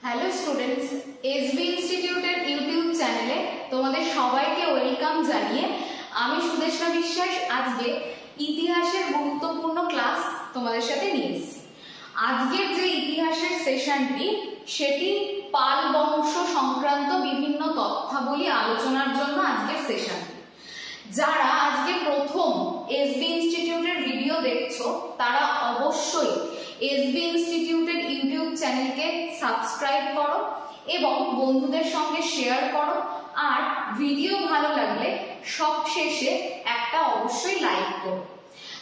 Hello students, SB ইনস্টিটিউটের YouTube চ্যানেলে তোমাদের সবাইকে ওয়েলকাম জানিয়ে আমি সুদেশনা বিশ্বাস আজকে ইতিহাসের গুরুত্বপূর্ণ ক্লাস তোমাদের সাথে নিয়ে এসেছি। আজকের যে ইতিহাসের সেশনটি সেটি পাল বংশ সংক্রান্ত বিভিন্ন তথ্যাবলী আলোচনার জন্য আজকের সেশনটি। যারা আজকে প্রথম এসবি ইনস্টিটিউটের ভিডিও দেখছো তারা অবশ্যই এসবি ইনস্টিটিউটের ইউটিউব চ্যানেলকে সাবস্ক্রাইব করো এবং বন্ধুদের সঙ্গে শেয়ার করো, আর ভিডিও ভালো লাগলে সবশেষে একটা অবশ্যই লাইক করো।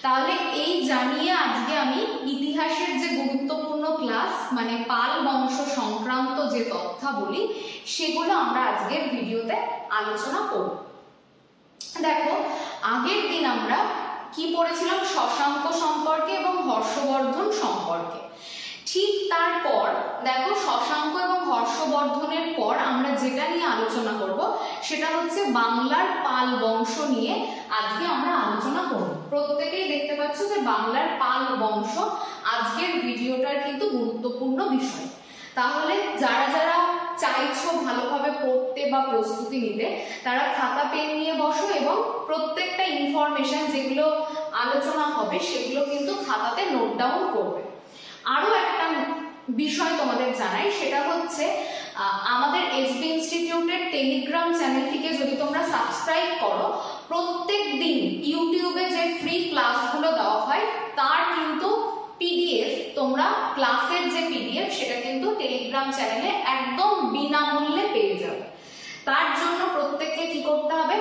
তাহলে এই জানিয়ে আজকে আমি ইতিহাসের যে গুরুত্বপূর্ণ ক্লাস মানে পাল বংশ সংক্রান্ত যে তথ্যাবলী সেগুলো আমরা আজকের ভিডিওতে আলোচনা করব। দেখো, আগের দিন আমরা কি পড়েছিলাম? শশাঙ্ক সম্পর্কে এবং হর্ষবর্ধন সম্পর্কে। ঠিক তারপর দেখো, শশাঙ্ক এবং হর্ষবর্ধনের পর আমরা যেটা নিয়ে আলোচনা করব সেটা হচ্ছে বাংলার পাল বংশ নিয়ে আজকে আমরা আলোচনা করব। প্রত্যেকেই দেখতে পাচ্ছ যে বাংলার পাল বংশ আজকের ভিডিওটার কিন্তু গুরুত্বপূর্ণ বিষয়। তাহলে যারা যারা চাইছো ভালোভাবে পড়তে বা প্রস্তুতি নিতে তারা খাতা পেন নিয়ে বসো এবং প্রত্যেকটা ইনফরমেশন যেগুলো আলোচনা হবে সেগুলো কিন্তু খাতাতে নোট ডাউন করবে। আরো একটা বিষয় তোমাদের জানাই, সেটা হচ্ছে আমাদের এসবি ইনস্টিটিউটের টেলিগ্রাম চ্যানেলটিকে যদি তোমরা সাবস্ক্রাইব করো, প্রত্যেক দিন ইউটিউবে যে ফ্রি ক্লাসগুলো দেওয়া হয় তার কিন্তু পিডিএফ, তোমরা ক্লাসের যে পিডিএফ সেটা কিন্তু টেলিগ্রাম চ্যানেলে একদম বিনামূল্যে পেয়ে যাবে। তার জন্য প্রত্যেককে কি করতে হবে?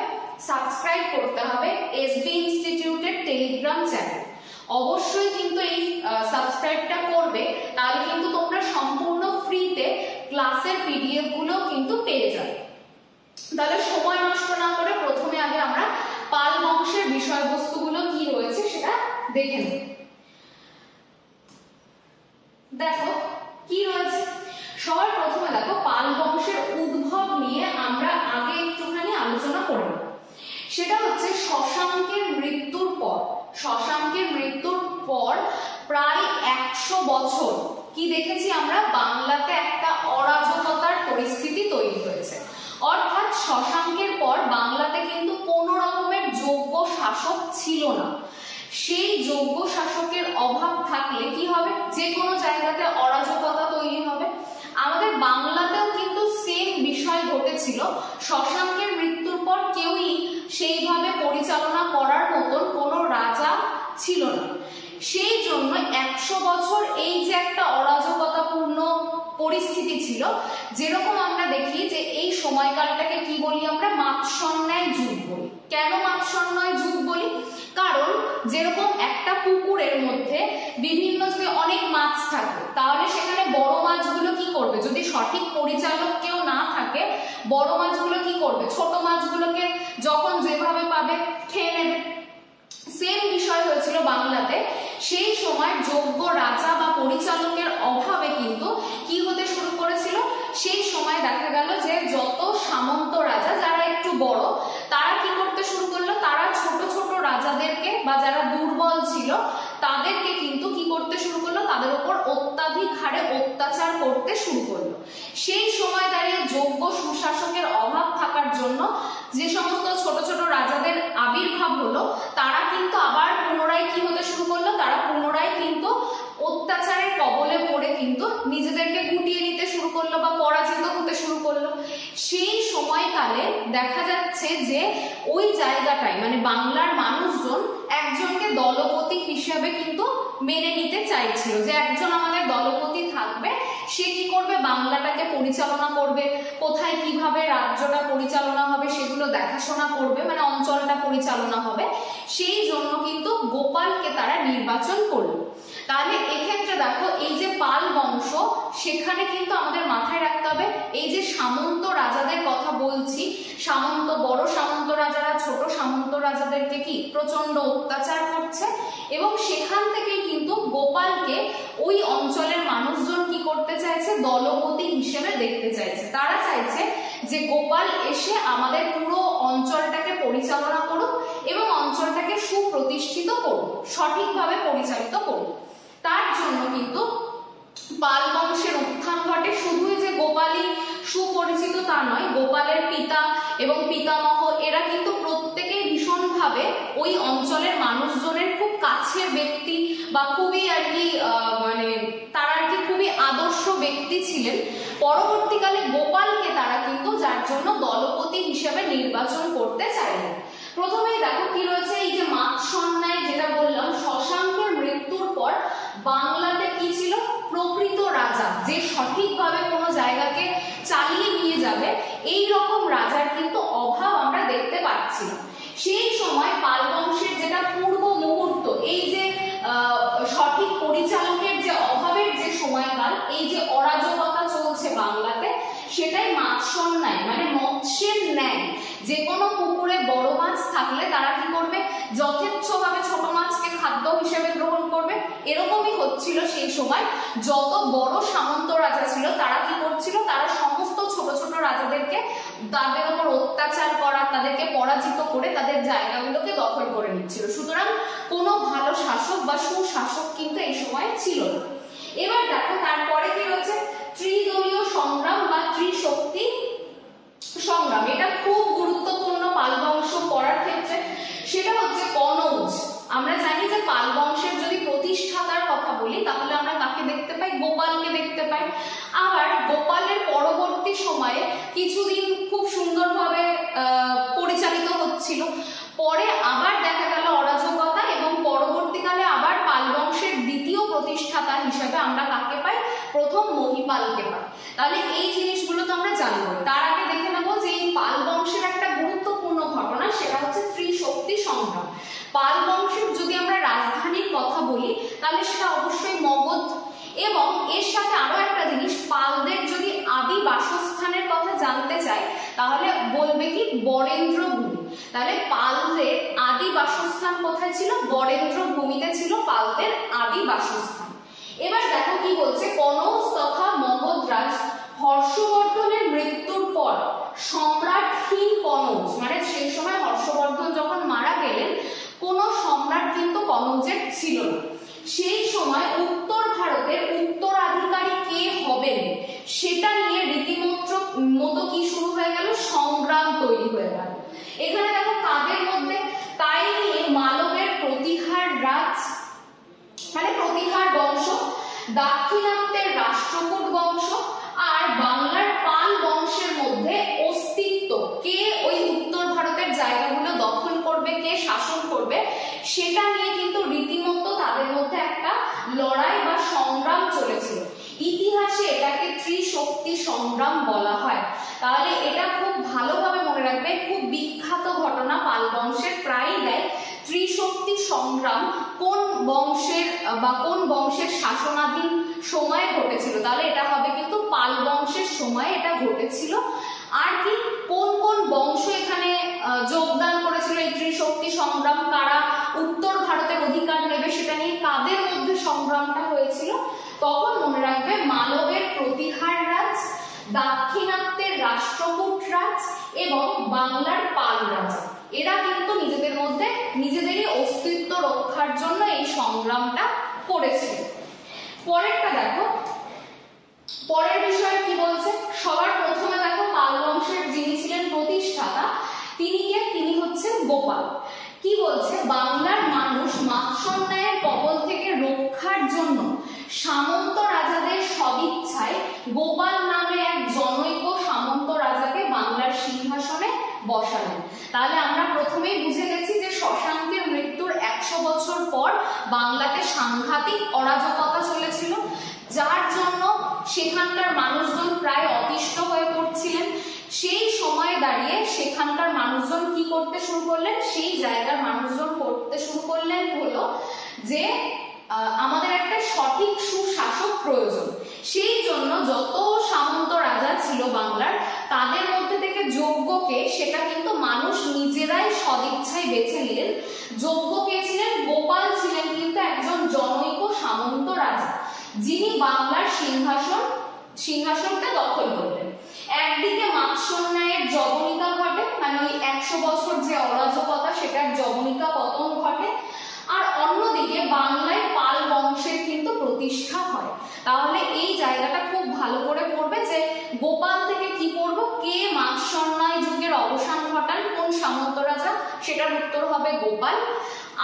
সাবস্ক্রাইব করতে হবে এসবি ইনস্টিটিউটের টেলিগ্রাম চ্যানেল। অবশ্যই কিন্তু এই সাবস্ক্রাইবটা করবে, তাহলে কিন্তু তোমরা সম্পূর্ণ ফ্রিতে ক্লাসের পিডিএফ গুলো কিন্তু পেয়ে যাবে। তাহলে সময় নষ্ট না করে প্রথমে আগে আমরা পাল বংশের বিষয়বস্তুগুলো কি রয়েছে সেটা দেখে নেব। দেখো কি রয়েছে, সবার প্রথমে দেখো পাল বংশের উদ্ভব নিয়ে আমরা আগে একটুখানি আলোচনা করব। সেটা হচ্ছে শশাঙ্কের মৃত্যুর পর। শশাঙ্কের মৃত্যুর পর প্রায় 100 বছর কি দেখেছি আমরা? বাংলাতে একটা অরাজকতার পরিস্থিতি তৈরি হয়েছে। অর্থাৎ শশাঙ্কের পর বাংলাতে কিন্তু কোনো রকমের যোগ্য শাসক ছিল না। সেই যোগ্য শাসকের অভাব থাকলে কি হবে? যে কোনো জায়গাতে অরাজকতা তৈরি হবে। আমাদের বাংলাতেও কিন্তু সেম বিষয় ঘটেছিল। শশাঙ্কের মৃত্যুর পর কেউই সেইভাবে পরিচালনা করার মতন কোনো রাজা ছিল না। সেই জন্য 100 বছর এই যে একটা অরাজকতাপূর্ণ পরিস্থিতি ছিল, যেরকম আমরা দেখি যে এই সময়কালটাকে কি বলি আমরা? মাৎসন্যায় যুগ বলি। কেন মাৎসন্যায় যুগ বলি? কারণ যেরকম একটা পুকুরের মধ্যে বিভিন্ন যদি অনেক মাছ থাকে তাহলে সেখানে বড় মাছগুলো কি করবে? যদি সঠিক পরিচালক কেউ না থাকে বড় মাছগুলো কি করবে? ছোট মাছগুলোকে যখন যেভাবে পাবে খেয়ে নেবে। সেম বিষয় হয়েছিল বাংলাতে। সেই সময় যোগ্য রাজা বা পরিচালকের অভাবে কিন্তু কি হতে শুরু করেছিল? সেই সময় দেখা গেল যে যত সামন্ত রাজা যারা একটু বড় তারা কি করতে শুরু করলো? তারা ছোট ছোট রাজাদেরকে বা যারা দুর্বল ছিল তাদেরকে কিন্তু কি করতে শুরু করলো? তাদের উপর অত্যাধিক হারে অত্যাচার করতে শুরু করলো। সেই সময় দাঁড়িয়ে যোগ্য সুশাসকের অভাব থাকার জন্য যে সমস্ত ছোট ছোট রাজাদের আবির্ভাব হলো তারা কিন্তু আবার পুনরায় কি হতে শুরু করলো? তারা পুনরায় কিন্তু অত্যাচারের কবলে পড়ে কিন্তু নিজেদেরকে গুটিয়ে নিতে শুরু করলো বা পরাজিত হতে শুরু করলো। সেই সময়কালে দেখা যাচ্ছে যে ওই জায়গাটায় মানে বাংলার মানুষজন একজনকে দলপতি হিসেবে কিন্তু মেনে নিতে চাইছিল, যে একজন আমাদের দলপতি থাকবে, সে কি করবে? বাংলাটাকে পরিচালনা করবে, কোথায় কিভাবে রাজ্যটা পরিচালনা হবে সেগুলো দেখাশোনা করবে, মানে অঞ্চলটা পরিচালনা হবে। সেই জন্য কিন্তু গোপালকে তারা নির্বাচন করলো। তাহলে এক্ষেত্রে দেখো এই যে পাল বংশ, সেখানে কিন্তু আমাদের মাথায় রাখতে হবে এই যে সামন্ত রাজাদের কথা বলছি, সামন্ত বড় সামন্ত রাজারা ছোট সামন্ত রাজাদেরকে কি প্রচন্ড অত্যাচার করছে, এবং সেখান থেকে কিন্তু গোপালকে ওই অঞ্চলের মানুষজন কি করতে চাইছে? দলপতি হিসেবে দেখতে চাইছে। তারা চাইছে যে গোপাল এসে আমাদের পুরো অঞ্চলটাকে পরিচালনা করুক এবং অঞ্চলটাকে সুপ্রতিষ্ঠিত করুক, সঠিকভাবে পরিচালিত করুক। তার জন্য কিন্তু পাল বংশের উত্থান ঘটে। শুধুই যে এবং পিতামহ এরা কিন্তু প্রত্যেকেই ভীষণভাবে ওই অঞ্চলের মানুষজনের খুব কাছের ব্যক্তি বা খুবই আর কি মানে তারা আর কি খুবই আদর্শ ব্যক্তি ছিলেন। পরবর্তীকালে গোপালকে তারা কিন্তু যার জন্য দলপতি হিসেবে নির্বাচন করতে চাইলেন। প্রথমেই দেখো কি রয়েছে, এই যে মাৎসন্যায় যেটা বললাম, শশাঙ্কের মৃত্যুর পর বাংলাতে কি ছিল, প্রকৃত রাজা যে সঠিকভাবে কোনো জায়গাকে চালিয়ে নিয়ে যাবে এই রকম রাজার কিন্তু অভাব আমরা দেখতে পাচ্ছি। সেই সময় পাল বংশের যেটা পূর্ব মুহূর্ত, এই যে সঠিক পরিচালকের যে অভাবের যে সময়কাল, এই যে অরাজকতা চলছে বাংলাতে, সেটাই মাৎসন্যায় মানে মৎস্যের ন্যায়। যে কোনো পুকুরে বড় মাছ থাকলে তারা কি করবে, যথেচ্ছভাবে ছোট মাছকে খাদ্য হিসেবে গ্রহণ করবে। এরকমই হচ্ছিল সেই সময়। যত বড় সামন্ত রাজা ছিল তারা কি করছিল, তারা সমস্ত ছোট ছোট রাজাদেরকে তাদের উপর অত্যাচার করা, তাদেরকে পরাজিত করে তাদের জায়গাগুলোকে দখল করে নিচ্ছিল। সুতরাং কোনো ভালো শাসক বা সুশাসক কিন্তু এই সময় ছিল না। এবার দেখো তারপরে কি রয়েছে, ত্রিদলীয় সংগ্রাম বা ত্রিশক্তি সংগ্রাম। এটা খুব গুরুত্বপূর্ণ পাল বংশ পড়ার ক্ষেত্রে। সেটা হচ্ছে কনৌজ। আমরা জানি যে পাল বংশের যদি প্রতিষ্ঠাতার কথা বলি তাহলে আমরা কাকে দেখতে পাই, গোপালকে দেখতে পাই। আবার গোপালের পরবর্তী সময়ে কিছুদিন খুব সুন্দরভাবে পরিচালিত হচ্ছিল, পরে আবার দেখা গেল অরাজকতা, এবং পরবর্তীকালে আবার পাল বংশের দ্বিতীয় প্রতিষ্ঠাতা হিসেবে আমরা কাকে পাই, প্রথম মহিপালকে পাই। তাহলে এই জিনিসগুলো তো আমরা জানবো। তার আগে দেখে নেবো যে এই পাল বংশের একটা গুরুত্বপূর্ণ ঘটনা, সেটা হচ্ছে ত্রিশক্তি সংগ্রাম। পাল বংশের যদি আমরা রাজধানীর কথা বলি তাহলে সেটা অবশ্যই মগধ। এবং এর সাথে আরো একটা জিনিস, পালদের যদি আদি বাসস্থানের কথা জানতে চাই তাহলে বলবে কি, বরেন্দ্র ভূমি। তাহলে পালদের আদি বাসস্থান কোথায় ছিল, বরেন্দ্র ভূমিতে ছিল পালদের আদি বাসস্থান। এবার দেখো কি বলছে, কনৌজ তথা মগধরাজ হর্ষবর্ধনের মৃত্যুর পর সম্রাটহীন কনৌজ, মানে সেই সময় হর্ষবর্ধন যখন মারা গেলেন কোন সম্রাট কিন্তু কনৌজের ছিল না। সেই সময় উত্তর ভারতের উত্তরাধিকারী কে হবেন সেটা নিয়ে রীতিমতো কি শুরু হয়ে গেল, সংগ্রাম তৈরি হয়ে গেল। এখানে দেখো কাদের মধ্যে, তাই নিয়ে মালবের প্রতিহার রাজ মানে প্রতিহার বংশ, দাক্ষিণাত্যের রাষ্ট্রকূট বংশ আর বাংলার পাল বংশের মধ্যে অস্তিত্ব, কে ওই উত্তর ভারতের জায়গাগুলো দখল করবে, কে শাসন করবে, সেটা নিয়ে কিন্তু রীতিমতো তাদের মধ্যে একটা লড়াই বা সংগ্রাম চলেছিল। ইতিহাসে এটাকে ত্রিশক্তি সংগ্রাম বলা হয়। তাহলে এটা খুব ভালোভাবে মনে রাখবে, খুব বিখ্যাত ঘটনা পাল বংশের, প্রায়ই দেয় ত্রিশক্তি সংগ্রাম কোন বংশের বা কোন বংশের শাসনাধীন সময়ে ঘটেছিল। তাহলে এটা হবে কিন্তু পাল বংশের সময়ে এটা ঘটেছিল। আর কি কোন কোন বংশ এখানে যোগদান করেছিল এই ত্রিশক্তি সংগ্রাম, কারা উত্তর ভারতের অধিকার নেবে সেটা নিয়ে কাদের মধ্যে সংগ্রামটা হয়েছিল, তখন মনে রাখবে মালবের প্রতিহার রাজ, দাক্ষিণাত্যের রাষ্ট্রকূট রাজ এবং বাংলার পাল রাজা। এরা কিন্তু নিজেদের মধ্যে নিজেদেরই অস্তিত্ব রক্ষার জন্য এই সংগ্রামটা করেছিল। পরেরটা দেখো, পরের বিষয়ে কি বলছে, সবার প্রথমে দেখো পাল বংশের যিনি ছিলেন প্রতিষ্ঠাতা তিনি কে, তিনি হচ্ছেন গোপাল। কি বলছে, বাংলার মানুষ মাৎসন্যায়ের কবল থেকে রক্ষার জন্য সামন্ত রাজাদের সদিচ্ছায় গোপাল নামে এক জনৈক সামন্ত রাজাকে বাংলার সিংহাসনে বসালেন। তাহলে আমরা প্রথমেই বুঝে গেছি যে শশাঙ্কের মৃত্যুর 100 বছর পর বাংলাতে সাংঘাতিক অরাজকতা চলেছিল, যার জন্য সেখানকার মানুষজন প্রায় অতিষ্ঠ হয়ে পড়ছিলেন। সেই সময়ে দাঁড়িয়ে সেখানকার মানুষজন কি করতে শুরু করলেন, সেই জায়গার মানুষজন করতে শুরু করলেন হলো যে আমাদের একটা সঠিক সুশাসক প্রয়োজন। সেই জন্য যত সামন্ত রাজা ছিল বাংলার তাদের মধ্যে থেকে যোগ্যকে, সেটা কিন্তু মানুষ নিজেরাই সদিচ্ছায় বেছে নিলেন। যোগ্য কে ছিলেন, গোপাল ছিলেন কিন্তু একজন জনৈক সামন্ত রাজা, যিনি বাংলার সিংহাসনটা দখল করলেন। একদিকে মাৎসন্যায়ের জবনিকা ঘটে, মানে ওই 100 বছর যে অরাজকতা সেটার জবনিকা পতন ঘটে, আর অন্যদিকে বাংলায় পাল বংশের কিন্তু প্রতিষ্ঠা হয়। তাহলে এই জায়গাটা খুব ভালো করে পড়বে যে গোপাল থেকে কি পড়বো, কে মাৎস্য মাৎসন্যায় যুগের অবসান ঘটান কোন সামন্ত রাজা, সেটার উত্তর হবে গোপাল।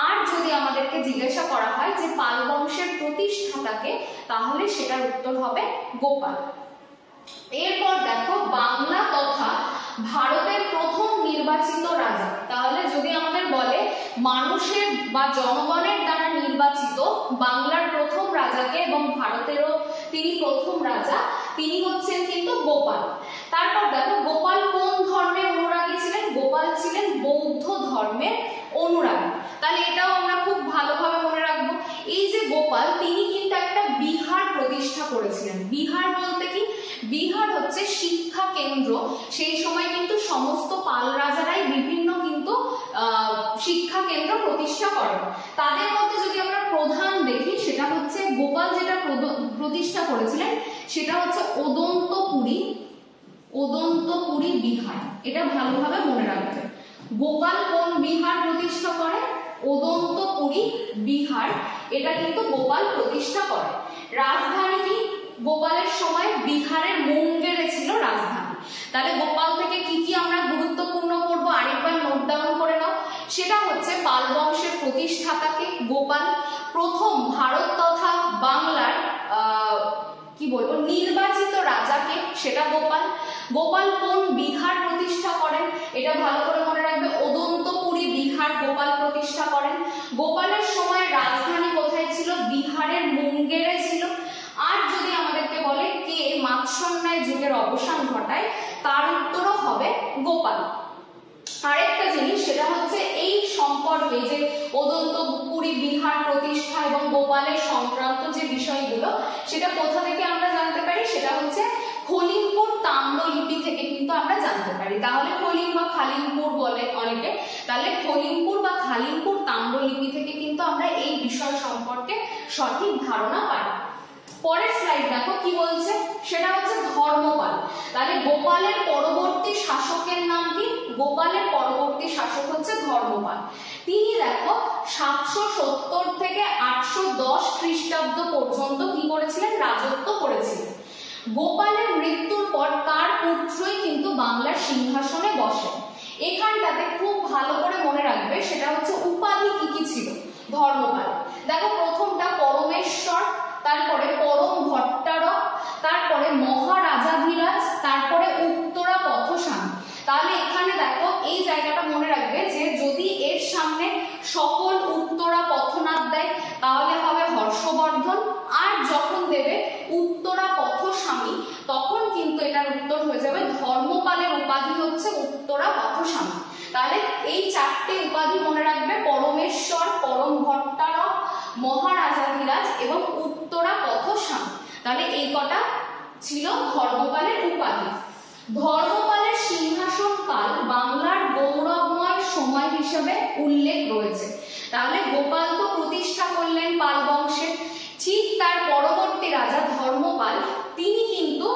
আর যদি আমাদেরকে জিজ্ঞাসা করা হয় যে পাল বংশের প্রতিষ্ঠাতাকে, তাহলে সেটার উত্তর হবে গোপাল। এরপর দেখো বাংলা তথা ভারতের প্রথম নির্বাচিত রাজা, তাহলে যদি আমাদের বলে মানুষের বা জনগণের দ্বারা নির্বাচিত বাংলার প্রথম রাজাকে এবং ভারতেরও তিনি প্রথম রাজা, তিনি হচ্ছেন কিন্তু গোপাল। তারপর দেখো গোপাল কোন ধর্মের অনুরাগী ছিলেন, গোপাল ছিলেন বৌদ্ধ ধর্মের অনুরাগী। তাহলে এটাও আমরা খুব ভালোভাবে মনে রাখবো। এই যে গোপাল, তিনি কিন্তু একটা বিহার প্রতিষ্ঠা করেছিলেন। বিহার বলতে কি, বিহার হচ্ছে শিক্ষা কেন্দ্র। সেই সময় কিন্তু সমস্ত পাল রাজারাই বিভিন্ন কিন্তু শিক্ষা কেন্দ্র প্রতিষ্ঠা করেন। তাদের মধ্যে যদি আমরা প্রধান দেখি, সেটা হচ্ছে গোপাল যেটা প্রতিষ্ঠা করেছিলেন সেটা হচ্ছে ওদন্তপুরী বিহার। এটা ভালোভাবে মনে রাখবে। গোপাল কোন বিহার প্রতিষ্ঠা করে, ওদন্তপুরী বিহার, এটা কিন্তু গোপাল প্রতিষ্ঠা করে। রাজধানী কি, গোপালের সময় বিহারের মুঙ্গেরে ছিল রাজধানী। তাহলে গোপাল থেকে কি কি আমরা গুরুত্বপূর্ণ করব আরেকবার নোট ডাউন করে নাও। সেটা হচ্ছে পাল বংশের প্রতিষ্ঠাতাকে গোপাল, প্রথম ভারত তথা বাংলার কি বলবো নির্বাচিত রাজাকে সেটা গোপাল, গোপাল কোন বিহার প্রতিষ্ঠা করেন এটা ভালো করে মনে রাখবে, ওদন্তপুরী বিহার গোপাল প্রতিষ্ঠা করেন। গোপালের সময় রাজধানী কোথায় ছিল, বিহারের মুঙ্গেরে ছিল। আর যদি আমাদেরকে বলে কে মাৎসন্যায় যুগের অবসান ঘটায়, তার উত্তরও হবে গোপাল। আরেকটা জিনিস সেটা হচ্ছে এই সম্পর্কে যে ওদন্তপুরী বিহার প্রতিষ্ঠা এবং গোপালের সংক্রান্ত যে বিষয়গুলো, সেটা কোথা থেকে আমরা জানতে পারি, সেটা হচ্ছে খলিমপুর তাম্রলিপি থেকে কিন্তু আমরা জানতে পারি। তাহলে খলিম বা খালিমপুর বলে অনেকে, তাহলে খলিমপুর বা খালিমপুর তাম্রলিপি থেকে কিন্তু আমরা এই বিষয় সম্পর্কে সঠিক ধারণা পাই। পরের স্লাইড দেখো কি বলছে, সেটা হচ্ছে ধর্মপাল। তাহলে গোপালের পরবর্তী শাসকের নাম কি, গোপালের পরবর্তী শাসক হচ্ছে ধর্মপাল। তিনি দেখো 770 থেকে 810 খ্রিস্টাব্দ পর্যন্ত কি করেছিলেন, রাজত্ব করেছিলেন। গোপালের মৃত্যুর পর তার পুত্রই কিন্তু বাংলার সিংহাসনে বসেন। এখানটাতে খুব ভালো করে মনে রাখবে, সেটা হচ্ছে উপাধি কি কি ছিল ধর্মপাল। দেখো প্রথমটা পরমেশ্বর, তারপরে পরম ভট্টারক, তারপরে মহারাজাধিরাজ, তারপরে উত্তরা পথস্বামী। তাহলে এখানে দেখো এই জায়গাটা মনে রাখবে যে যদি এর সামনে সকল উত্তরা পথনাথ দেয় তাহলে হবে হর্ষবর্ধন, আর যখন দেবে উত্তরা পথস্বামী তখন কিন্তু এটার উত্তর হয়ে যাবে ধর্মপালের উপাধি হচ্ছে উত্তরা পথস্বামী। তাহলে এই চারটে উপাধি মনে রাখবে, পরমেশ্বর, পরম ভট্টারক, মহারাজাধিরাজ এবং উত্তরা পথস্বামী। তাহলে এই কটা ছিল ধর্মপালের উপাধি। ধর্মপালের সিংহাসন কাল বাংলার গৌরবময় সময় হিসেবে উল্লেখ রয়েছে। তাহলে গোপাল তো প্রতিষ্ঠা করলেন পাল বংশের, ঠিক তার পরবর্তী রাজা ধর্মপাল তিনি কিন্তু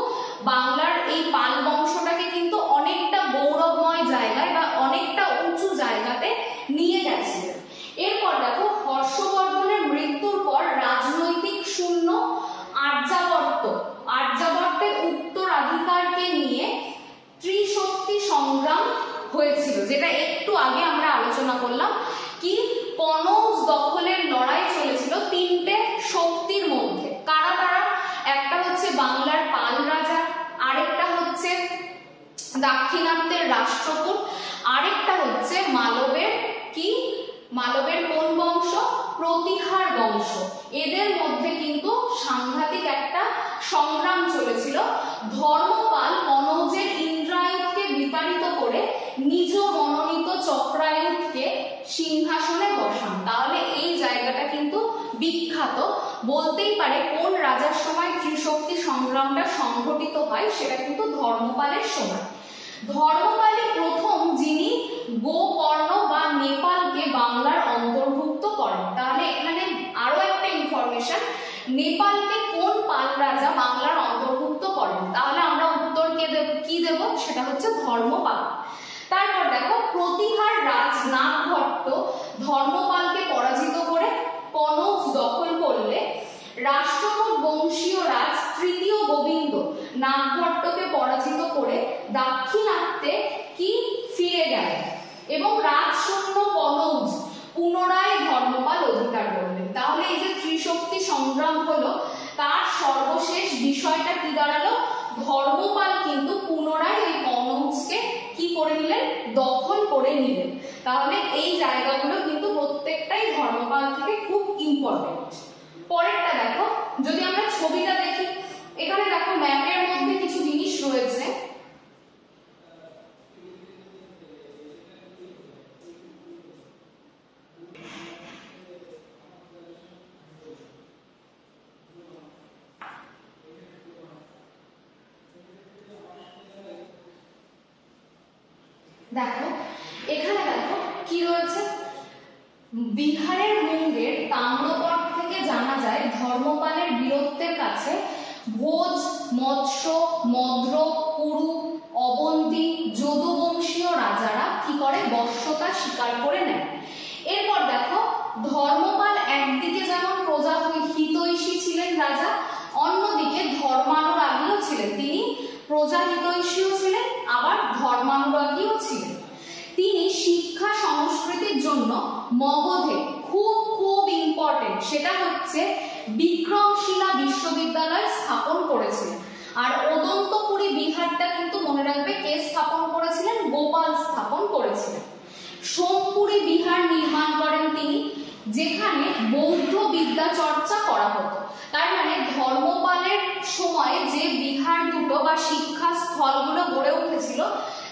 বাংলার এই পাল বংশটাকে কিন্তু অনেকটা গৌরবময় জায়গায় বা অনেকটা উঁচু জায়গাতে নিয়ে গেছিলেন। এরপর দেখো হর্ষবর্ধনের মৃত্যুর পর রাজনৈতিক শূন্য আর্যাবর্তের উত্তরাধিকারকে নিয়ে ত্রিশক্তি সংগ্রাম হয়েছিল, যেটা একটু আগে আমরা আলোচনা করলাম। কি কনৌজ দখলের লড়াই চলেছিল তিনটে শক্তির মধ্যে। কারা তারা, একটা হচ্ছে বাংলার পাল রাজা, আরেকটা হচ্ছে দাক্ষিণাত্যের রাষ্ট্রকূট, আরেকটা হচ্ছে মালবের কোন বংশ, প্রতিহার বংশ। এদের মধ্যে কিন্তু সাংঘাতিক একটা সংগ্রাম চলেছিল। ধর্মপাল কনৌজের ইন্দ্রায়ুধকে বিতাড়িত করে নিজ মনোনীত চক্রায়ুধকে সিংহাসনে বসান। তাহলে এই জায়গাটা কিন্তু বিখ্যাত, বলতেই পারে কোন রাজার সময় ত্রিশক্তি সংগ্রামটা সংঘটিত হয়, সেটা কিন্তু ধর্মপালের সময়। ধর্মপালই প্রথম যিনি গোকর্ণ বা নেপালকে বাংলার অন্তর্ভুক্ত করেন। তাহলে এখানে আরো একটা ইনফরমেশন, নেপালকে কোন পাল রাজা বাংলার অন্তর্ভুক্ত করেন, তাহলে আমরা উত্তর কি দেব, সেটা হচ্ছে ধর্মপাল। তারপর দেখো প্রতিহার রাজ নাগভট্ট ধর্মপালকে পরাজিত করে কনৌজ দখল করলে রাষ্ট্রকূট বংশীয় রাজ তৃতীয় গোবিন্দ নাগভট্টকে পরাজিত করে দাক্ষিণাত্যে কি ফিরে গেলেন এবং রাজশূন্য কনৌজ পুনরায় ধর্মপাল অধিকার করলেন। তাহলে এই যে ত্রিশক্তি সংগ্রাম হলো, তার সর্বশেষ বিষয়টা কি দাঁড়ালো? ধর্মপাল কিন্তু পুনরায় ওই কনৌজকে কি করে নিলেন? দখল করে নিলেন। তাহলে এই জায়গাগুলো কিন্তু প্রত্যেকটাই ধর্মপাল থেকে খুব ইম্পর্টেন্ট। পরেরটা দেখো, যদি আমরা ছবিটা দেখি, এখানে দেখো ম্যাপের মধ্যে কিছু জিনিস রয়েছে। দেখো এখানে দেখো কি রয়েছে, বিহারের মুঙ্গের তাম্রপট থেকে জানা যায় ধর্মপালের বীরত্বের কাছে ভোজ, মৎস্য, মদ্র, কুরু, অবন্তী, যদুবংশীয় রাজারা কি করে? বশ্যতা স্বীকার করে নেয়। এরপর দেখো ধর্মপাল একদিকে যেমন প্রজা হিতৈষী ছিলেন রাজা, অন্যদিকে ধর্মানুরাগীও ছিলেন। তিনি প্রজা হিতৈষীও ছিলেন, আবার ধর্মানুরাগীও ছিলেন। তিনি শিক্ষা সংস্কৃতির জন্য মগধে খুব খুব ইম্পর্টেন্ট, সেটা হচ্ছে বিক্রমশিলা বিশ্ববিদ্যালয় স্থাপন করেছিলেন। আর অদন্তপুরী বিহারটা কিন্তু মনে রাখবে কে স্থাপন করেছিলেন? গোপাল স্থাপন করেছিলেন। সোমপুরী বিহার নির্মাণ করেন তিনি, যেখানে বৌদ্ধ বিদ্যা চর্চা করা হতো। তার মানে ধর্মপালের সময়ে যে বিহার দুটো বা শিক্ষা স্থলগুলো গড়ে উঠেছিল,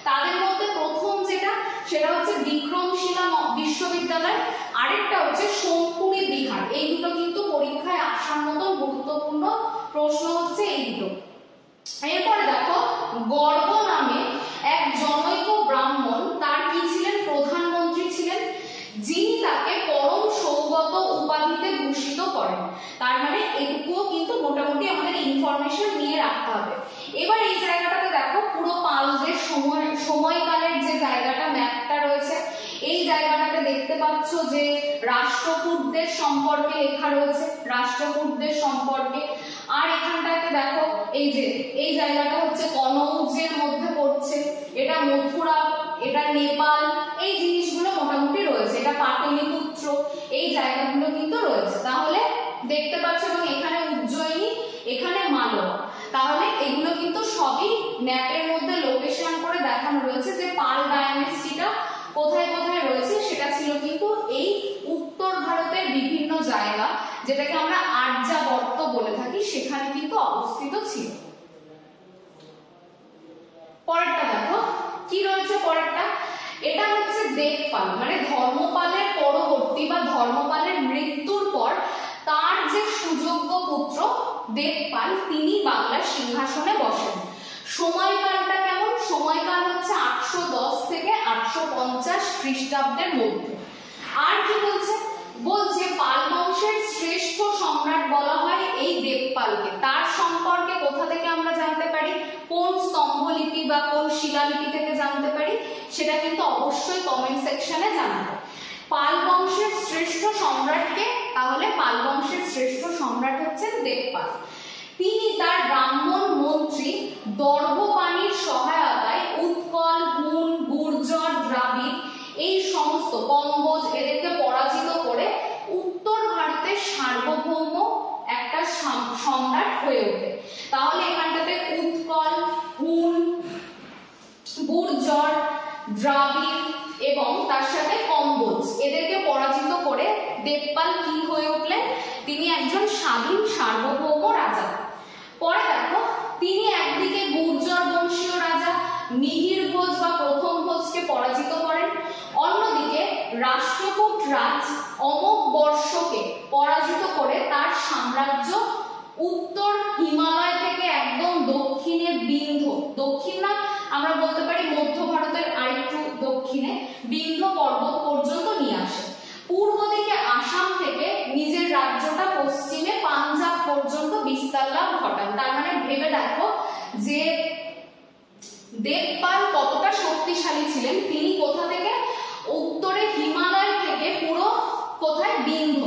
তাদের মধ্যে প্রথম যেটা, সেটা হচ্ছে বিক্রমশিলা বিশ্ববিদ্যালয়, আরেকটা হচ্ছে সোমপুরী বিহার। এই দুটো কিন্তু পরীক্ষায় আসার মতো গুরুত্বপূর্ণ প্রশ্ন হচ্ছে এই দুটো। এরপরে দেখো গর্গ নামে এক জনৈক ব্রাহ্মণ, তার কি ছিলেন? প্রধানমন্ত্রী ছিলেন, যিনি তাকে পরম সৌগত উপাধিতে ভূষিত করেন। তার মানে এটুকুও কিন্তু মোটামুটি আমাদের ইনফরমেশন নিয়ে রাখতে হবে। এবার এই জায়গাটাতে দেখো পুরো পালদের সময়কালের যে জায়গাটা ম্যাপটা রয়েছে, এই জায়গাটাতে দেখতে পাচ্ছ যে রাষ্ট্রকূটদের সম্পর্কে লেখা রয়েছে, রাষ্ট্রকূটদের সম্পর্কে। আর এখানটাতে দেখো এই যে এই জায়গাটা হচ্ছে কনৌজের মধ্যে পড়ছে, এটা মথুরা, এটা নেপাল, এই জিনিসগুলো মোটামুটি রয়েছে। এটা পাটলিপুত্র, এই জায়গাগুলো কিন্তু রয়েছে। তাহলে দেখতে পাচ্ছ, এবং এখানে উজ্জয়িনী, এখানে মালবা। তাহলে এগুলো কিন্তু সবই ম্যাপের মধ্যে লোকেশন করে দেখানো রয়েছে যে পাল ডাইনেস্টিটা কোথায় কোথায় রয়েছে। সেটা ছিল কিন্তু এই উত্তর ভারতের বিভিন্ন জায়গা, যেটাকে আমরা আর্যাবর্ত বলে থাকি, সেখানে কিন্তু অবস্থিত ছিল। পরেরটা দেখো কি রয়েছে। পরেরটা এটা হচ্ছে দেবপাল, মানে ধর্মপালের পরবর্তী বা ধর্মপালের মৃত্যুর পর তার যে সুযোগ্য পুত্র দেবপাল, তিনি বাংলার সিংহাসনে বসেন। সময়কালটা কেমন? সময়কাল হচ্ছে 810 থেকে 850 খ্রিস্টাব্দের মধ্যে। আর কি বলছে? বলছে পাল বংশের শ্রেষ্ঠ সম্রাট বলা হয় এই দেবপালকে। তার সম্পর্কে কোথা থেকে আমরা জানতে পারি? কোন স্তম্ভলিপি বা কোন শিলালিপি থেকে জানতে পারি? সেটা কিন্তু অবশ্যই কমেন্ট সেকশনে জানাবে। পাল বংশের শ্রেষ্ঠ সম্রাটকে, তাহলে পাল বংশের শ্রেষ্ঠ সম্রাট হচ্ছেন দেবপাল। তিনি তার ব্রাহ্মণ মন্ত্রী দর্ভপাণির সহায়তায় উৎকল, হুন, গুর্জর, দ্রাবিড়, এই সমস্ত কম্বোজ, এদেরকে পরাজিত করে উত্তর ভারতের সার্বভৌম একটা সম্রাট হয়ে ওঠে। তাহলে এখানটাতে উৎকল, হুন, গুর্জর, দ্রাবিড় এবং তার সাথে কম্বোজ, এদেরকে পরাজিত করে দেবপাল কি হয়ে উঠলেন? তিনি একজন স্বাধীন সার্বভৌম রাজা। পরে দেখো তিনি একদিকে গুর্জর বংশীয় রাজা মিহির ভোজ বা প্রথম ভোজকে পরাজিত করেন, অন্যদিকে রাষ্ট্রকূট রাজ অমোঘ বর্ষকে পরাজিত করে তার সাম্রাজ্য উত্তর হিমালয় থেকে একদম দক্ষিণে বিন্ধ্য, দক্ষিণ না আমরা বলতে পারি মধ্য ভারতের আরেকটু দক্ষিণে বিন্ধ্য পর্বত পর্যন্ত নিয়ে আসে। পূর্ব দিকে আসাম থেকে নিজের রাজ্যটা পশ্চিমে পাঞ্জাব পর্যন্ত বিস্তার লাভ ঘটান। তার মানে ভেবে দেখো যে দেবপাল কতটা শক্তিশালী ছিলেন। তিনি কোথা থেকে? উত্তরে হিমালয় থেকে পুরো কোথায়? বিন্ধ্য,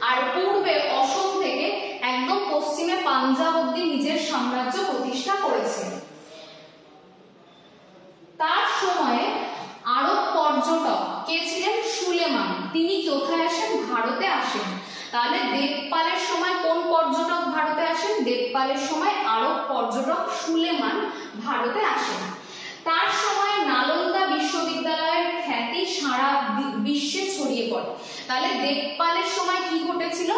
আর পূর্বে অসম থেকে একদম পশ্চিমে পাঞ্জাব অব্দি নিজের সাম্রাজ্য প্রতিষ্ঠা করেছিলেন। তাহলে দেবপালের সময় কোন পর্যটক ভারতে আসেন? দেবপালের সময় আরব পর্যটক সুলেমান ভারতে আসেন। তার সময় নালন্দা বিশ্ববিদ্যালয়ের খ্যাতি সারা বিশ্বে ছড়িয়ে পড়ে। তাহলে দেবপালের সময় কি ঘটেছিল?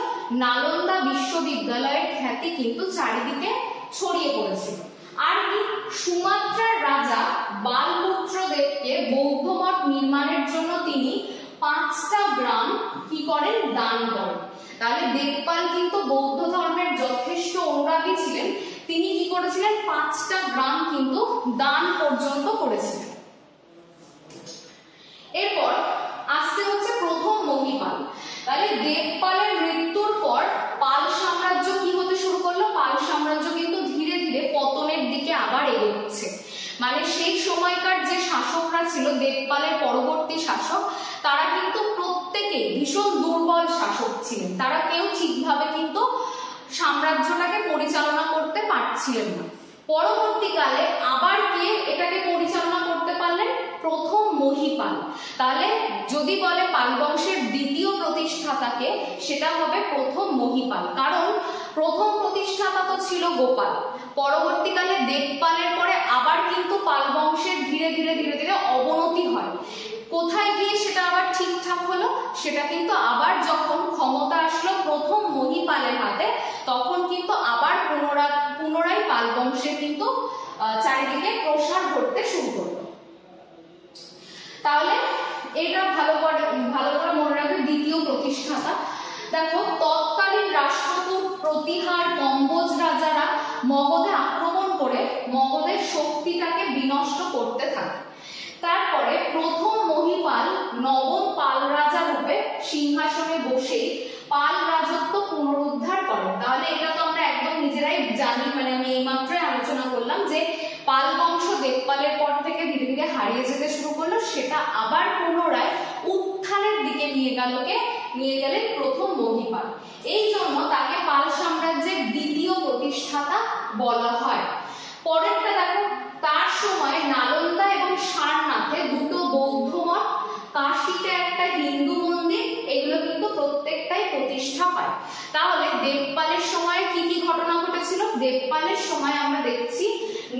নালন্দা বিশ্ববিদ্যালয়ের খ্যাতি কিন্তু চারিদিকে ছড়িয়ে পড়েছিল। আর কি, সুমাত্রার রাজা বালপুত্রদেবকে বৌদ্ধ মঠ নির্মাণের জন্য তিনি 5টা গ্রাম কি করেন? দান করেন। তাহলে দেবপাল কিন্তু বৌদ্ধ ধর্মের যথেষ্ট অনুরাগী ছিলেন, তিনি কি করেছিলেন? 5টা গ্রাম কিন্তু দান পর্যন্ত করেছিলেন। এরপর আসছে হচ্ছে প্রথম মহিপাল। তাহলে দেবপালের মৃত্যুর পর পাল সাম্রাজ্য কি হতে শুরু করলো? পাল সাম্রাজ্য কিন্তু ধীরে ধীরে পতনের দিকে আবার এগোচ্ছে। মানে সেই সময়কার যে শাসকরা ছিল, দেবপালের পরবর্তী শাসক, তারা কিন্তু প্রত্যেকেই ভীষণ দুর্বল শাসক ছিলেন। তারা কেউ ঠিকভাবে কিন্তু সাম্রাজ্যটাকে পরিচালনা করতে পারছিলেন না। পরবর্তীকালে আবার কে এটাকে পরিচালনা করতে পারলেন? প্রথম মহিপাল। তাহলে যদি বলে পাল বংশের দ্বিতীয় প্রতিষ্ঠাতাকে, সেটা হবে প্রথম মহিপাল। কারণ প্রথম প্রতিষ্ঠাতা তো ছিল গোপাল, পরবর্তীকালে দেবপালের পরে আবার কিন্তু পাল বংশের ধীরে ধীরে ধীরে ধীরে অবনতি হয়। কোথায় গিয়ে সেটা আবার ঠিকঠাক হলো? সেটা কিন্তু আবার যখন ক্ষমতা আসলো প্রথম মহিপালের হাতে, তখন কিন্তু আবার পুনরায় পাল বংশের কিন্তু চারিদিকে প্রসার ঘটতে শুরু করলো। তাহলে এটা ভালো করে মনে রাখবে, দ্বিতীয় প্রতিষ্ঠাতা। দেখো, তৎকালীন রাষ্ট্রকূট প্রতিহার কম্বোজ রাজারা মগধে আক্রমণ করে মগধের শক্তিটাকে বিনষ্ট করতে থাকে। তারপরে প্রথম মহিপাল নবম পাল রাজা রূপে সিংহাসনে বসে পাল রাজত্ব পুনরুদ্ধার করেন। তাহলে এটা তো আমরা একদম নিজেরাই জানি, মানে আমি এইমাত্রই আলোচনা করলাম যে পাল বংশ দেবপালের পর থেকে ধীরে ধীরে হারিয়ে যেতে শুরু করলো, সেটা আবার পুনরায় উত্থানের দিকে নিয়ে গেলেন প্রথম মহিপাল। এই জন্য তাকে পাল সাম্রাজ্যের দ্বিতীয় প্রতিষ্ঠাতা বলা হয়। পরেরটা দেখো, তার সময় নালন্দা এবং সারনাথে দুটো বৌদ্ধ মঠ, কাশীতে একটা হিন্দু মন্দির, এগুলো কিন্তু প্রত্যেকটাই প্রতিষ্ঠা পায়। তাহলে দেবপালের সময় কি কি ঘটনা ঘটেছিল? দেবপালের সময় আমরা দেখছি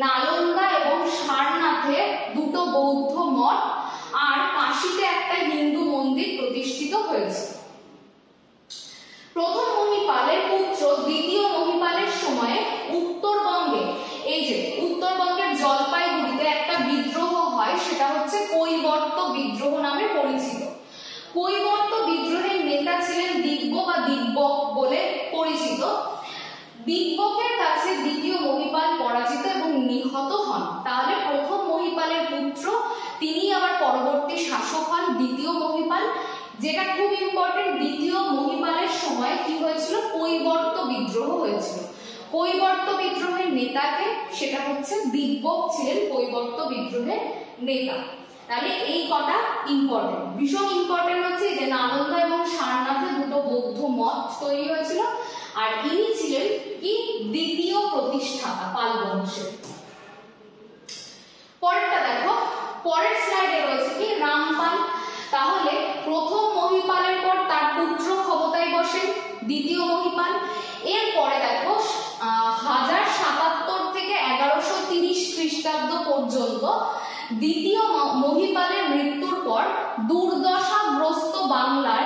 নালন্দা এবং সারনাথে দুটো বৌদ্ধ মঠ আর কাশীতে একটা হিন্দু মন্দির প্রতিষ্ঠিত হয়েছে। প্রথম মহিপালের পুত্র দ্বিতীয় মহিপালের সময়ে উত্তরবঙ্গে, এই যে উত্তরবঙ্গের জলপাইগুড়িতে একটা বিদ্রোহ হয়, সেটা হচ্ছে কৈবর্ত বিদ্রোহ নামে পরিচিত। কৈবর্ত বিদ্রোহের নেতা ছিলেন দিব্য বা দিব্যক বলে পরিচিত। দিব্যকের কাছে দ্বিতীয় মহিপাল পরাজিত এবং নিহত হন। তাহলে প্রথম মহিপালের পুত্র, তিনি আবার পরবর্তী শাসক হন দ্বিতীয় মহিপাল। যেটা খুব ইম্পর্টেন্ট, দ্বিতীয় মহিপালের সময় কি হয়েছিল? কৈবর্ত বিদ্রোহ হয়েছিল। কৈবর্ত বিদ্রোহের নেতাকে, সেটা হচ্ছে দিব্যক ছিলেন কৈবর্ত বিদ্রোহের নেতা। তাহলে এই কটা ইম্পর্টেন্ট, ভীষণ ইম্পর্টেন্ট হচ্ছে যে নালন্দা এবং সারনাথে দুটো বৌদ্ধ মঠ তৈরি হয়েছিল, আর ইনি ছিলেন কি? দ্বিতীয় প্রতিষ্ঠাতা পাল বংশের। পরেরটা দেখো, পরের স্লাইডে রয়েছে কি? রামপাল। তাহলে প্রথম মহিপালের পর তার পুত্র ক্ষমতায় বসেন দ্বিতীয় মহিপাল। এরপরে দেখো 1077 থেকে 1130 খ্রিস্টাব্দ পর্যন্ত দ্বিতীয় মহিপালের মৃত্যুর পর দুর্দশাগ্রস্ত বাংলার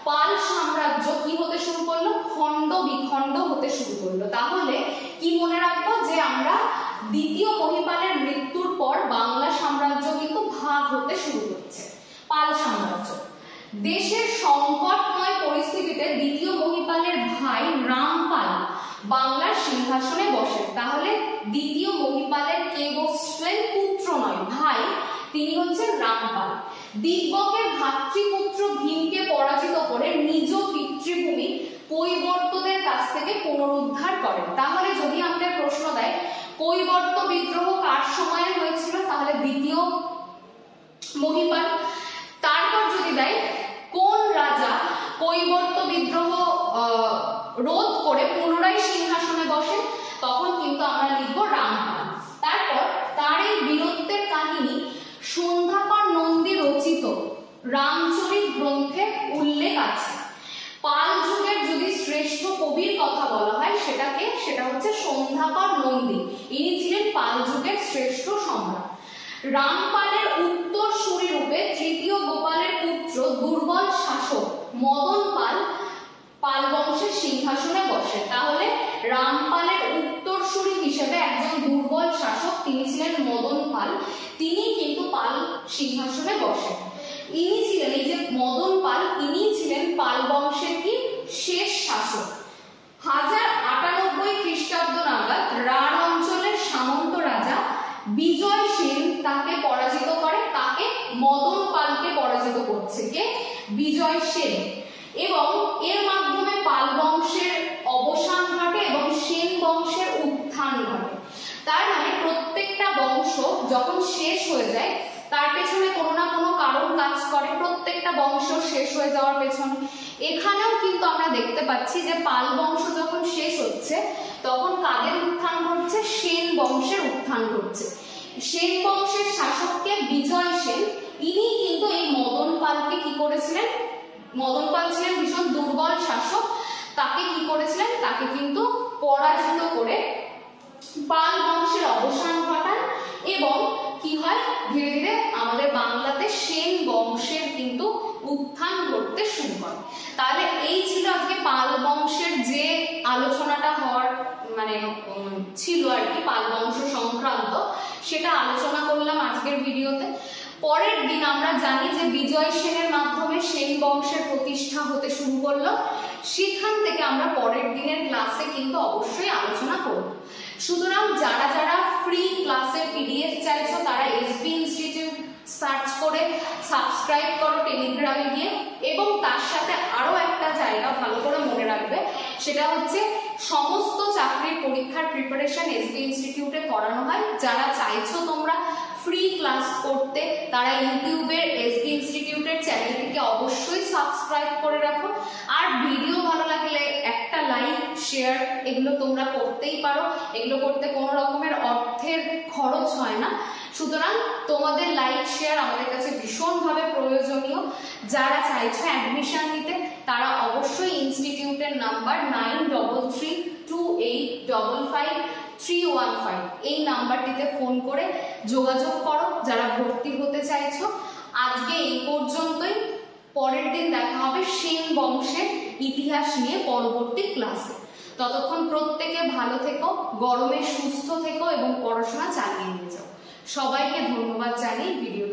পাল সাম্রাজ্য কি হতে শুরু করলো? খণ্ড বিখণ্ড হতে শুরু করলো। তাহলে কি মনে রাখবো যে আমরা দ্বিতীয় মহিপালের মৃত্যুর পর বাংলা সাম্রাজ্য কিন্তু ভাগ হতে শুরু করছে, পাল সাম্রাজ্য। দেশের সংকটময় পরিস্থিতিতে দ্বিতীয় মহিপালের ভাই রামপাল বাংলার সিংহাসনে বসেন। তাহলে দ্বিতীয় মহিপালের কে বসলেন? পুত্র নয়, ভাই, তিনি হচ্ছেন রামপাল। দিব্যকের ভাতৃপুত্র ভীমকে পরাজিত করে নিজ পিতৃভূমি কৈবর্তদের কাছ থেকে পুনরুদ্ধার করেন। তাহলে যদি আমাদের প্রশ্ন দেয় কৈবর্ত বিদ্রোহ কার সময়ে হয়েছিল, তাহলে দ্বিতীয় মহিপাল। তারপর যদি দেয় কোন রাজা কৈবর্ত বিদ্রোহ রোধ করে পুনরায় সিংহাসনে বসে, তখন কিন্তু আমরা লিখবো রামপাল। তারপর তার এই বীরত্বের কাহিনী সন্ধ্যাকর নন্দী রচিত রামচরিত গ্রন্থে উল্লেখ আছে। পাল যুগের যদি সেটা হচ্ছে সন্ধ্যাকর নন্দী। ইনি ছিলেন পাল যুগের শ্রেষ্ঠ সম্রাট। রামপালের উত্তরসূরি রূপে তৃতীয় গোপালের পুত্র দুর্বল শাসক মদন পাল পাল বংশের সিংহাসনে বসে। তাহলে রামপালের উত্তরসূরি হিসেবে একজন দুর্বল শাসক, তিনি ছিলেন মদন পাল, তিনি কিন্তু পাল সিংহাসনে বসেন। ইনি ছিলেন, এই যে মদন পাল, ইনি ছিলেন পাল বংশের কি শেষ শাসক। 1098 খ্রিস্টাব্দ নাগাদ রাঢ় অঞ্চলের সামন্ত রাজা বিজয় সেন তাকে পরাজিত করে। তাকে মদন পালকে পরাজিত করছে কে? বিজয় সেন। এবং এর মাধ্যমে পাল বংশের অবসান ঘটে এবং সেন বংশের উত্থান ঘটে। তার মানে প্রত্যেকটা বংশ যখন শেষ হয়ে যায় তার পেছনে কোনো না কোনো কারণ কাজ করে, প্রত্যেকটা বংশ শেষ হয়ে যাওয়ার পেছনে। এখানেও কিন্তু আমরা দেখতে পাচ্ছি যে পাল বংশ যখন শেষ হচ্ছে তখন কাদের উত্থান ঘটছে? সেন বংশের উত্থান ঘটছে। সেন বংশের শাসককে বিজয় সেন, ইনি কিন্তু এই মদন পালকে কি করেছিলেন? মদন পাল ছিলেন ভীষণ দুর্বল শাসক, তাকে কি করেছিলেন? তাকে কিন্তু পরাজিত করে পাল বংশের অবসান ঘটান এবং কি হয়, ধীরে ধীরে আমাদের বাংলাতে সেন বংশের কিন্তু উত্থান ঘটতে শুরু হয়। তাহলে এই ছিল আজকে পাল বংশের যে আলোচনাটা হওয়ার মানে ছিল আর কি, পাল বংশ সংক্রান্ত, সেটা আলোচনা করলাম আজকের ভিডিওতে। পরের দিন আমরা জানি যে বিজয় সেনের মাধ্যমে সেন বংশের প্রতিষ্ঠা হতে শুরু করলো। সেখান থেকে আমরা পরের দিনের ক্লাসে কিন্তু অবশ্যই আলোচনা করব। সুতরাং যারা যারা ফ্রি ক্লাসের পিডিএফ চাইছো তারা এসবি ইনস্টিটিউট সার্চ করে সাবস্ক্রাইব করো টেলিগ্রামে গিয়ে। এবং তার সাথে আরো একটা জায়গা ভালো করে মনে রাখবে, সেটা হচ্ছে সমস্ত চাকরির পরীক্ষার প্রিপারেশন এসবি ইনস্টিটিউটে করানো হয়। যারা চাইছো তোমরা ফ্রি ক্লাস করতে তারা ইউটিউবের এসবি ইনস্টিটিউটের চ্যানেলটিকে অবশ্যই সাবস্ক্রাইব করে রাখো। আর ভিডিও ভালো লাগলে একটা লাইক শেয়ার এগুলো তোমরা করতেই পারো, এগুলো করতে কোনো রকমের অর্থের খরচ হয় না। সুতরাং তোমাদের লাইক শেয়ার আমাদের কাছে ভীষণভাবে প্রয়োজনীয়। যারা চাইছো অ্যাডমিশন নিতে তারা অবশ্যই ইনস্টিটিউটের নাম্বার 9328555315 এই নাম্বারটিতে ফোন করে যোগাযোগ করো যারা ভর্তি হতে চাইছো। আজকে এই পর্যন্তই, পরের দিন দেখা হবে সেন বংশের ইতিহাস নিয়ে পরবর্তী ক্লাসে। ততক্ষণ প্রত্যেকে ভালো থেকো, গরমে সুস্থ থেকো এবং পড়াশোনা চালিয়ে নিয়ে যাও। সবাইকে ধন্যবাদ জানিয়ে ভিডিও